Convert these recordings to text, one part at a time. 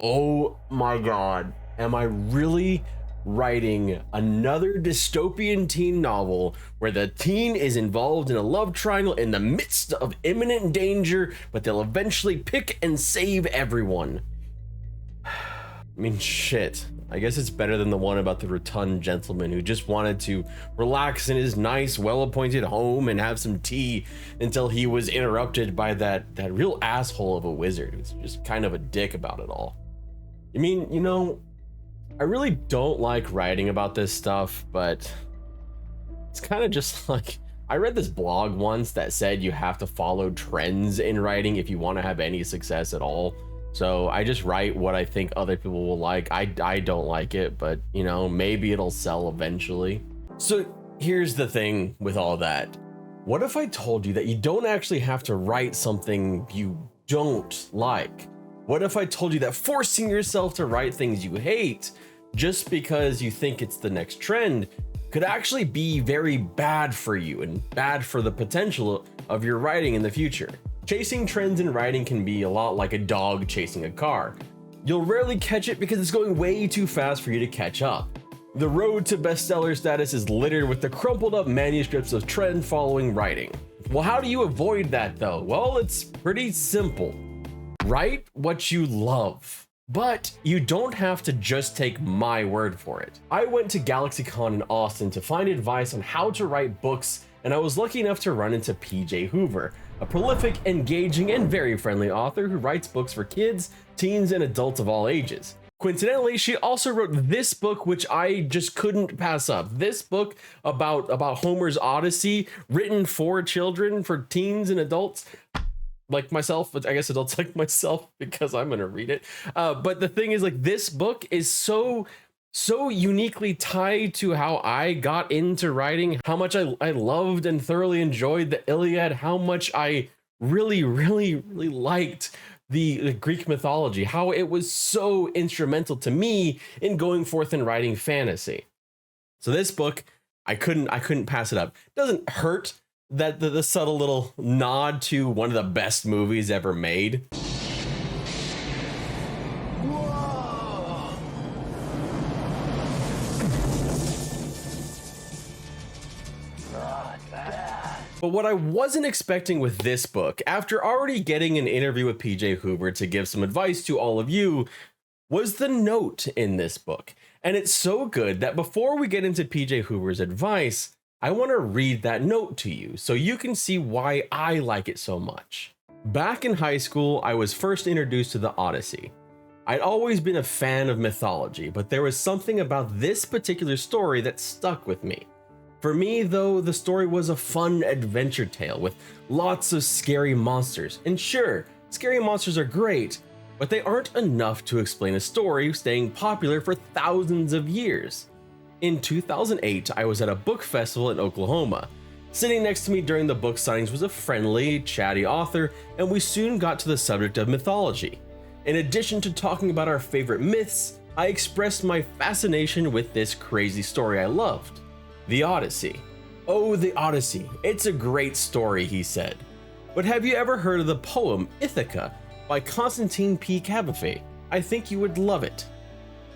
Oh my God. Am I really writing another dystopian teen novel where the teen is involved in a love triangle in the midst of imminent danger, but they'll eventually pick and save everyone? I mean, shit. I guess it's better than the one about the rotund gentleman who just wanted to relax in his nice, well-appointed home and have some tea until he was interrupted by that real asshole of a wizard who's just kind of a dick about it all. I mean, you know, I really don't like writing about this stuff, but it's kind of just like, I read this blog once that said you have to follow trends in writing if you want to have any success at all. So I just write what I think other people will like. I don't like it, but you know, maybe it'll sell eventually. So here's the thing with all that. What if I told you that you don't actually have to write something you don't like? What if I told you that forcing yourself to write things you hate just because you think it's the next trend could actually be very bad for you and bad for the potential of your writing in the future? Chasing trends in writing can be a lot like a dog chasing a car. You'll rarely catch it because it's going way too fast for you to catch up. The road to bestseller status is littered with the crumpled up manuscripts of trend following writing. Well, how do you avoid that though? Well, it's pretty simple. Write what you love. But you don't have to just take my word for it. I went to GalaxyCon in Austin to find advice on how to write books, and I was lucky enough to run into P.J. Hoover, a prolific, engaging, and very friendly author who writes books for kids, teens, and adults of all ages. Coincidentally, she also wrote this book, which I just couldn't pass up. This book about Homer's Odyssey, written for children, for teens and adults like myself, but I guess adults like myself because I'm gonna read it. But the thing is, like, this book is so uniquely tied to how I got into writing, how much I loved and thoroughly enjoyed the Iliad, how much I really liked the Greek mythology, how it was so instrumental to me in going forth and writing fantasy. So this book, I couldn't pass it up. It doesn't hurt that the subtle little nod to one of the best movies ever made. But what I wasn't expecting with this book, after already getting an interview with P.J. Hoover to give some advice to all of you, was the note in this book. And it's so good that before we get into P.J. Hoover's advice, I want to read that note to you so you can see why I like it so much. Back in high school, I was first introduced to the Odyssey. I'd always been a fan of mythology, but there was something about this particular story that stuck with me. For me, though, the story was a fun adventure tale with lots of scary monsters. And sure, scary monsters are great, but they aren't enough to explain a story staying popular for thousands of years. In 2008, I was at a book festival in Oklahoma. Sitting next to me during the book signings was a friendly, chatty author, and we soon got to the subject of mythology. In addition to talking about our favorite myths, I expressed my fascination with this crazy story I loved, the Odyssey. Oh, the Odyssey. It's a great story, he said. But have you ever heard of the poem Ithaca by Constantine P. Cavafy? I think you would love it.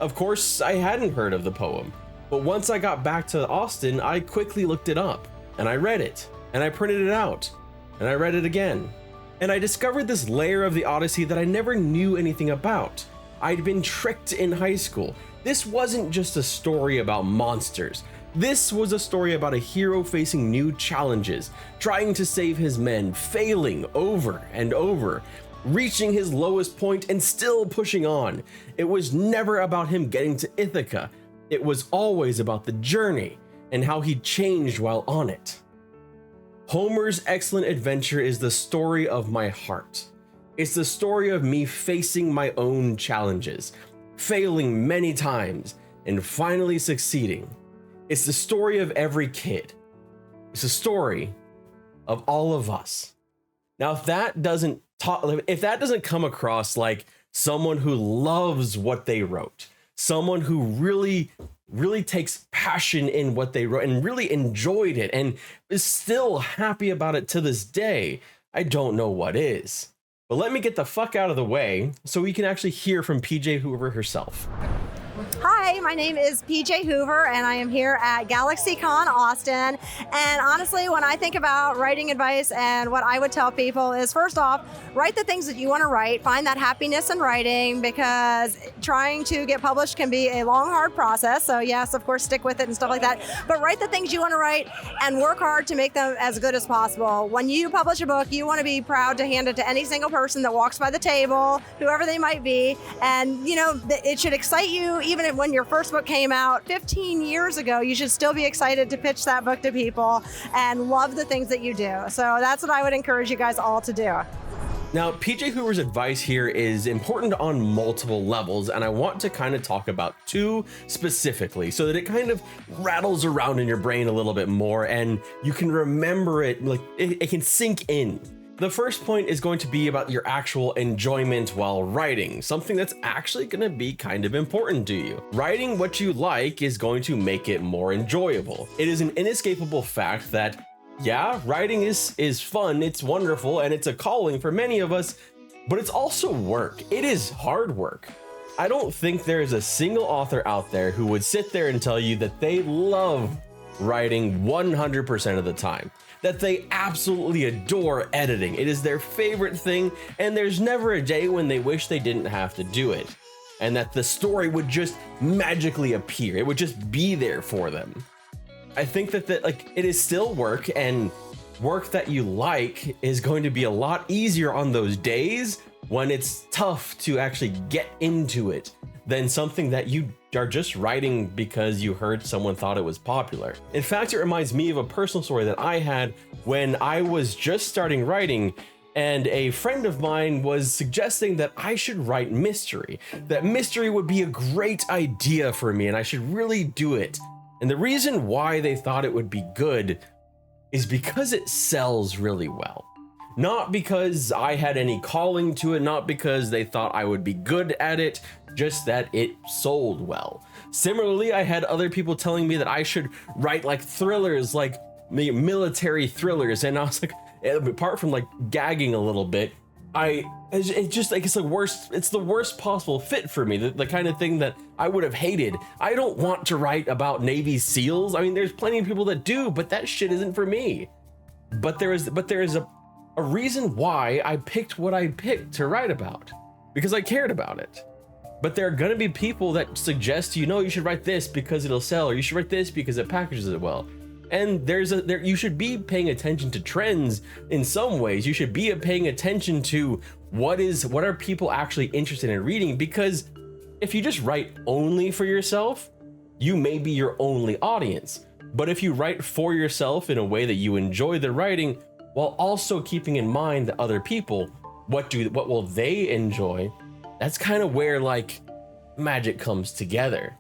Of course, I hadn't heard of the poem. But once I got back to Austin, I quickly looked it up, and I read it, and I printed it out, and I read it again. And I discovered this layer of the Odyssey that I never knew anything about. I'd been tricked in high school. This wasn't just a story about monsters. This was a story about a hero facing new challenges, trying to save his men, failing over and over, reaching his lowest point and still pushing on. It was never about him getting to Ithaca. It was always about the journey and how he changed while on it. Homer's excellent adventure is the story of my heart. It's the story of me facing my own challenges, failing many times, and finally succeeding. It's the story of every kid. It's the story of all of us. Now, if that doesn't come across like someone who loves what they wrote, someone who really takes passion in what they wrote and really enjoyed it and is still happy about it to this day, I don't know what is. But let me get the fuck out of the way so we can actually hear from PJ Hoover herself. Hi, my name is PJ Hoover, and I am here at GalaxyCon Austin. And honestly, when I think about writing advice and what I would tell people is, first off, write the things that you want to write. Find that happiness in writing, because trying to get published can be a long, hard process. So yes, of course, stick with it and stuff like that. But write the things you want to write and work hard to make them as good as possible. When you publish a book, you want to be proud to hand it to any single person that walks by the table, whoever they might be. And, you know, it should excite you. Even when your first book came out 15 years ago, you should still be excited to pitch that book to people and love the things that you do. So that's what I would encourage you guys all to do. Now, PJ Hoover's advice here is important on multiple levels, and I want to kind of talk about two specifically so that it kind of rattles around in your brain a little bit more and you can remember it, like it can sink in. The first point is going to be about your actual enjoyment while writing, something that's actually going to be kind of important to you. Writing what you like is going to make it more enjoyable. It is an inescapable fact that, yeah, writing is fun, it's wonderful, and it's a calling for many of us, but it's also work. It is hard work. I don't think there is a single author out there who would sit there and tell you that they love writing 100% of the time, that they absolutely adore editing. It is their favorite thing, and there's never a day when they wish they didn't have to do it, and that the story would just magically appear. It would just be there for them. I think that it is still work, and work that you like is going to be a lot easier on those days when it's tough to actually get into it than something that you are just writing because you heard someone thought it was popular. In fact, it reminds me of a personal story that I had when I was just starting writing, and a friend of mine was suggesting that I should write mystery, that mystery would be a great idea for me and I should really do it. And the reason why they thought it would be good is because it sells really well. Not because I had any calling to it, not because they thought I would be good at it, just that it sold well. Similarly, I had other people telling me that I should write like thrillers, like military thrillers, and I was like, apart from like gagging a little bit, it's just like it's the worst possible fit for me, the kind of thing that I would have hated. I don't want to write about Navy SEALs. I mean, there's plenty of people that do, but that shit isn't for me. But there is a reason why I picked what I picked to write about, because I cared about it. But there are gonna be people that suggest, you know, you should write this because it'll sell, or you should write this because it packages it well. And you should be paying attention to trends in some ways. You should be paying attention to what are people actually interested in reading, because if you just write only for yourself, you may be your only audience. But if you write for yourself in a way that you enjoy the writing, while also keeping in mind the other people, what will they enjoy, that's kind of where like magic comes together.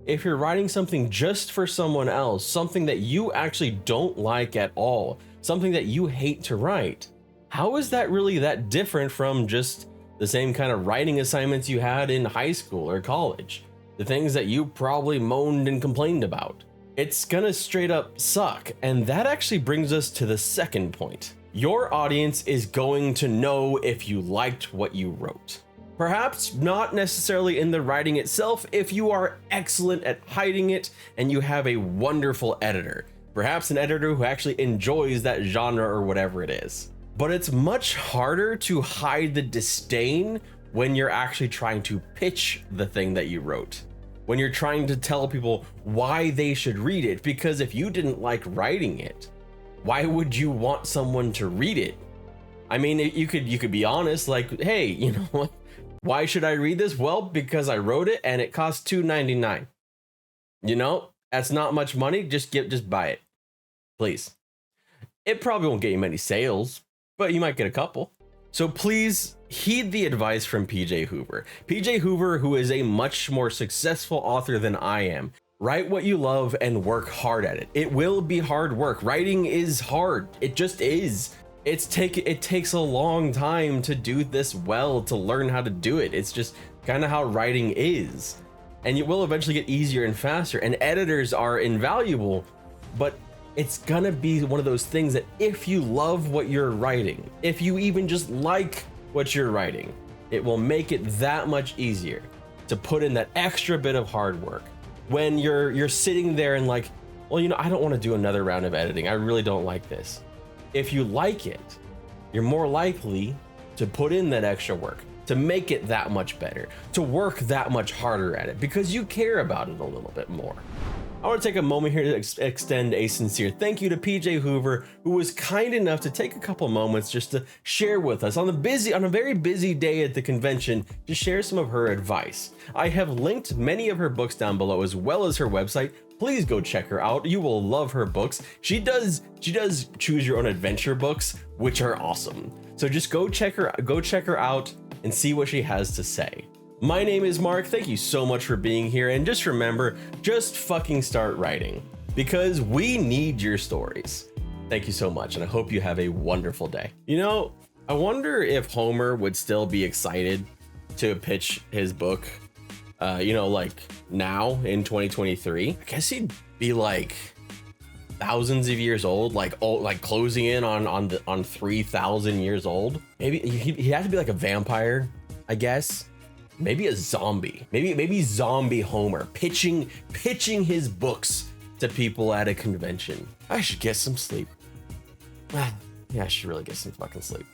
If you're writing something just for someone else, something that you actually don't like at all, something that you hate to write, how is that really that different from just the same kind of writing assignments you had in high school or college? The things that you probably moaned and complained about. It's gonna straight up suck. And that actually brings us to the second point. Your audience is going to know if you liked what you wrote. Perhaps not necessarily in the writing itself if you are excellent at hiding it and you have a wonderful editor. Perhaps an editor who actually enjoys that genre or whatever it is. But it's much harder to hide the disdain when you're actually trying to pitch the thing that you wrote. When you're trying to tell people why they should read it, because if you didn't like writing it, why would you want someone to read it? I mean, you could be honest, like, hey, you know what? Why should I read this? Well, because I wrote it and it cost $2.99. You know, that's not much money. Just buy it, please. It probably won't get you many sales, but you might get a couple. So please heed the advice from PJ Hoover. PJ Hoover, who is a much more successful author than I am. Write what you love and work hard at it. It will be hard work. Writing is hard. It just is. It takes a long time to do this well, to learn how to do it. It's just kind of how writing is. And it will eventually get easier and faster, and editors are invaluable, but it's gonna be one of those things that if you love what you're writing, if you even just like what you're writing, it will make it that much easier to put in that extra bit of hard work when you're sitting there and like, well, I don't want to do another round of editing. I really don't like this. If you like it, you're more likely to put in that extra work, to make it that much better, to work that much harder at it because you care about it a little bit more. I want to take a moment here to extend a sincere thank you to P.J. Hoover, who was kind enough to take a couple moments just to share with us on a very busy day at the convention to share some of her advice. I have linked many of her books down below as well as her website. Please go check her out. You will love her books. She does choose your own adventure books, which are awesome. So just go check her out and see what she has to say. My name is Mark. Thank you so much for being here. And just remember, just fucking start writing because we need your stories. Thank you so much. And I hope you have a wonderful day. I wonder if Homer would still be excited to pitch his book, like now in 2023. I guess he'd be like thousands of years old, like closing in on 3,000 years old. Maybe he'd have to be like a vampire, I guess. Maybe a zombie, maybe zombie Homer pitching his books to people at a convention. I should get some sleep. Yeah, I should really get some fucking sleep.